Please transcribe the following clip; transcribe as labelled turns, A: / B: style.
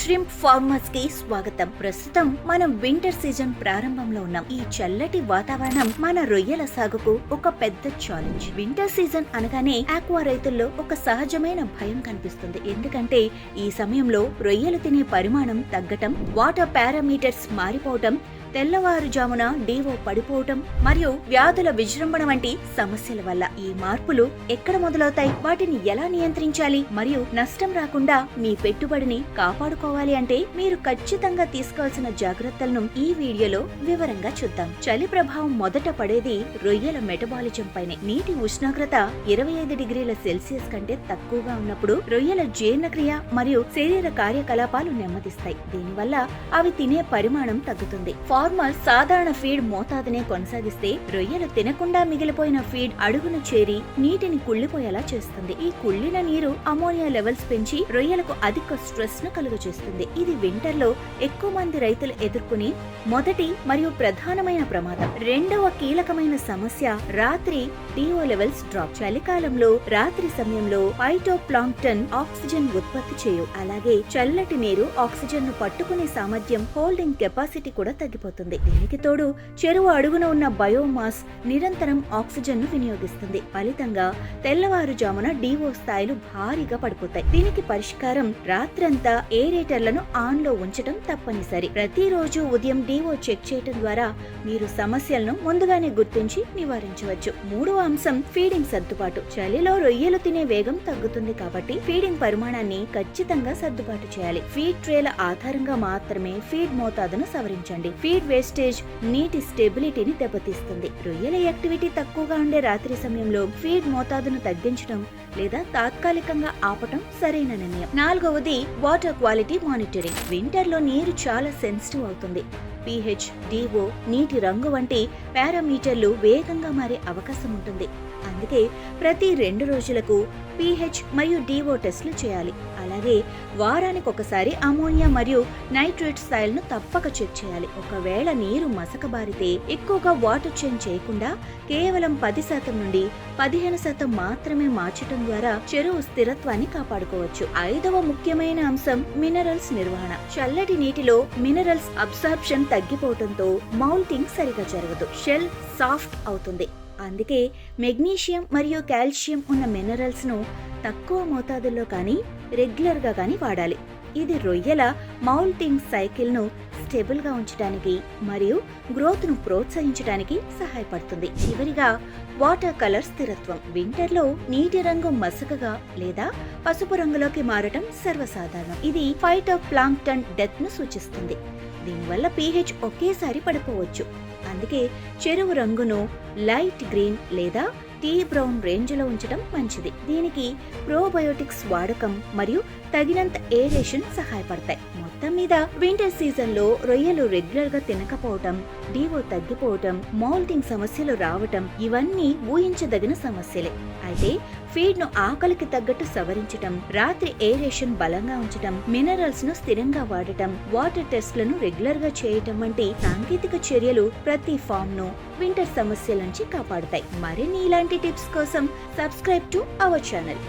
A: Shrimp farmers కి స్వాగతం. ప్రస్తుతం మనం వింటర్ సీజన్ ప్రారంభంలో ఉన్నాం. ఈ చల్లటి వాతావరణం మన రొయ్యల సాగుకు ఒక పెద్ద ఛాలెంజ్. వింటర్ సీజన్ అనగానే ఆక్వా రైతుల్లో ఒక సహజమైన భయం కనిపిస్తుంది. ఎందుకంటే ఈ సమయంలో రొయ్యలు తినే పరిమాణం తగ్గటం, వాటర్ పారామీటర్స్ మారిపోవటం, తెల్లవారుజామున డీఓ పడిపోవటం మరియు వ్యాధుల విజృంభణ వంటి సమస్యల వల్ల. ఈ మార్పులు ఎక్కడ మొదలవుతాయి, వాటిని ఎలా నియంత్రించాలి మరియు నష్టం రాకుండా మీ పెట్టుబడిని కాపాడుకోవాలి అంటే మీరు ఖచ్చితంగా తీసుకోవాల్సిన జాగ్రత్తలను ఈ వీడియోలో వివరంగా చూద్దాం. చలి ప్రభావం మొదట పడేది రొయ్యల మెటబాలిజం పైనే. నీటి ఉష్ణోగ్రత 25 డిగ్రీల సెల్సియస్ కంటే తక్కువగా ఉన్నప్పుడు రొయ్యల జీర్ణక్రియ మరియు శరీర కార్యకలాపాలు నెమ్మదిస్తాయి. దీనివల్ల అవి తినే పరిమాణం తగ్గుతుంది. ఫార్మర్ సాధారణ ఫీడ్ మోతాదునే కొనసాగిస్తే రొయ్యలు తినకుండా మిగిలిపోయిన ఫీడ్ అడుగున చేరి నీటిని కుళ్లిపోయేలా చేస్తుంది. ఈ కుళ్లిన నీరు అమోనియా లెవెల్స్ పెంచి రొయ్యలకు అధిక స్ట్రెస్ ను కలుగజేస్తుంది. ఇది వింటర్ లో ఎక్కువ మంది రైతులు ఎదుర్కొనే మొదటి మరియు ప్రధానమైన ప్రమాదం. రెండవ కీలకమైన సమస్య రాత్రి డిఓ లెవెల్స్ డ్రాప్. చలికాలంలో రాత్రి సమయంలో ఫైటోప్లాంక్టన్ ఆక్సిజన్ ఉత్పత్తి చేయు. అలాగే చల్లటి నీరు ఆక్సిజన్ ను పట్టుకునే సామర్థ్యం, హోల్డింగ్ కెపాసిటీ కూడా తగ్గిపోతుంది. దీనికి తోడు చెరువు అడుగున ఉన్న బయోమాస్ నిరంతరం ఆక్సిజన్ ను వినియోగిస్తుంది. ఫలితంగా తెల్లవారుజామున డిఓ స్థాయిలు భారీగా పడిపోతాయి. దీనికి పరిష్కారం రాత్రంతా ఏరేటర్లను ఆన్ లో ఉంచడం తప్పనిసరి. ప్రతిరోజు ఉదయం డిఓ చెక్ చేయడం ద్వారా మీరు సమస్యలను ముందుగానే గుర్తించి నివారించవచ్చు. మూడవ అంశం ఫీడింగ్ సర్దుబాటు. చలిలో రొయ్యలు తినే వేగం తగ్గుతుంది కాబట్టి ఫీడింగ్ పరిమాణాన్ని ఖచ్చితంగా సర్దుబాటు చేయాలి. ఫీడ్ ట్రేల ఆధారంగా మాత్రమే ఫీడ్ మోతాదును సవరించండి. ఫీడ్ వేస్టేజ్ నీటి స్టెబిలిటీని దెబ్బతీస్తుంది. రొయ్యల యాక్టివిటీ తక్కువగా ఉండే రాత్రి సమయంలో ఫీడ్ మోతాదును తగ్గించడం లేదా తాత్కాలికంగా ఆపటం సరైన నిర్ణయం. నాలుగవది వాటర్ క్వాలిటీ మానిటరింగ్. వింటర్ లో నీరు చాలా సెన్సిటివ్ అవుతుంది. pH, DO, నీటి రంగు వంటి పారామీటర్లు వేగంగా మారే అవకాశం ఉంటుంది. అందుకే ప్రతి 2 రోజులకు pH మరియు DO టెస్టులు చేయాలి. అలాగే వారానికి ఒకసారి అమోనియా మరియు నైట్రేట్ స్థాయిలను తప్పక చెక్ చేయాలి. ఒకవేళ నీరు మసకబారితే ఎక్కువగా వాటర్ చేంజ్ చేయకుండా కేవలం 10% నుండి 15% మాత్రమే మార్చడం ద్వారా చెరువు స్థిరత్వాన్ని కాపాడుకోవచ్చు. ఐదవ ముఖ్యమైన అంశం మినరల్స్ నిర్వహణ. చల్లటి నీటిలో మినరల్స్ అబ్సార్ప్షన్ తగ్గిపోవడంతో మౌల్టింగ్ సరిగా జరగదు. షెల్ సాఫ్ట్ అవుతుంది. అందుకే మెగ్నీషియం మరియు కాల్షియం ఉన్న మినరల్స్ ను తక్కువ మోతాదుల్లో కానీ రెగ్యులర్ గా కానీ వాడాలి. ఇది రొయ్యల మౌల్టింగ్ సైకిల్ ను స్టేబుల్ గా ఉంచడానికి మరియు గ్రోత్ ను ప్రోత్సహించడానికి సహాయపడుతుంది. చివరిగా వాటర్ కలర్ స్థిరత్వం. వింటర్ లో నీటి రంగు మసకగా లేదా పసుపు రంగులోకి మారటం సర్వసాధారణం. ఇది ఫైటోప్లాంక్టన్ డెత్ ను సూచిస్తుంది. దీనివల్ల pH ఒకేసారి పడిపోవచ్చు. అందుకే చెరువు రంగును లైట్ గ్రీన్ లేదా టీ బ్రౌన్ రేంజ్ లో ఉంచడం మంచిది. దీనికి ప్రోబయోటిక్స్ వాడకం మరియు తగినంత ఏరేషన్ సహాయపడతాయి. మొత్తం మీద వింటర్ సీజన్ లో రొయ్యలు రెగ్యులర్ గా తినకపోవటం, డిఓ తగ్గిపోవటం, మౌల్టింగ్ సమస్యలు రావటం ఇవన్నీ ఊహించదగిన సమస్యలే. అయితే ఫీడ్ ను ఆకలికి తగ్గట్టు సవరించటం, రాత్రి ఏరేషన్ బలంగా ఉంచటం, మినరల్స్ ను స్థిరంగా వాడటం, వాటర్ టెస్ట్లను రెగ్యులర్ గా చేయటం వంటి సాంకేతిక చర్యలు ప్రతి ఫామ్ ను వింటర్ సమస్యల నుంచి కాపాడుతాయి. మరిన్ని ఇలాంటి టిప్స్ కోసం సబ్స్క్రైబ్ టు అవర్ ఛానల్.